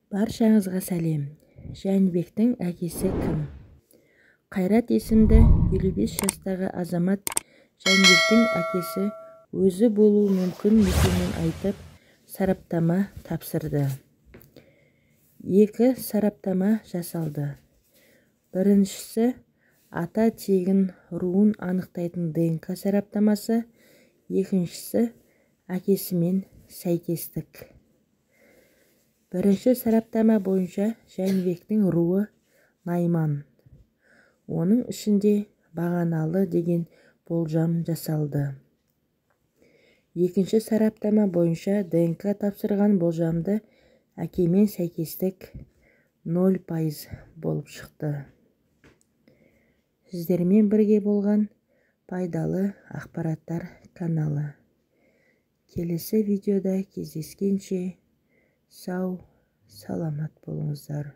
Баршаңызға сәлем. Жәнібектің әкесі кім? Қайрат есімді 55 жастағы азамат Жәнібектің әкесі өзі болуы мүмкін екенін айтып, сараптама тапсырды. Екі сараптама жасалды. Біріншісі ата тегін руын анықтайтын ДНК сараптамасы, екіншісі әкесімен сәйкестік. Бірінші сараптама бойынша Жәнібектің руы Найман. Оның ішінде бағаналы деген болжам жасалды. Екінші сараптама бойынша ДНК тапсырған болжамды әкемен сәйкестік 0% болып шықты. Сіздермен бірге болған пайдалы ақпараттар каналы. Келесі видеода кездескенше сау, саламат болыңыздар.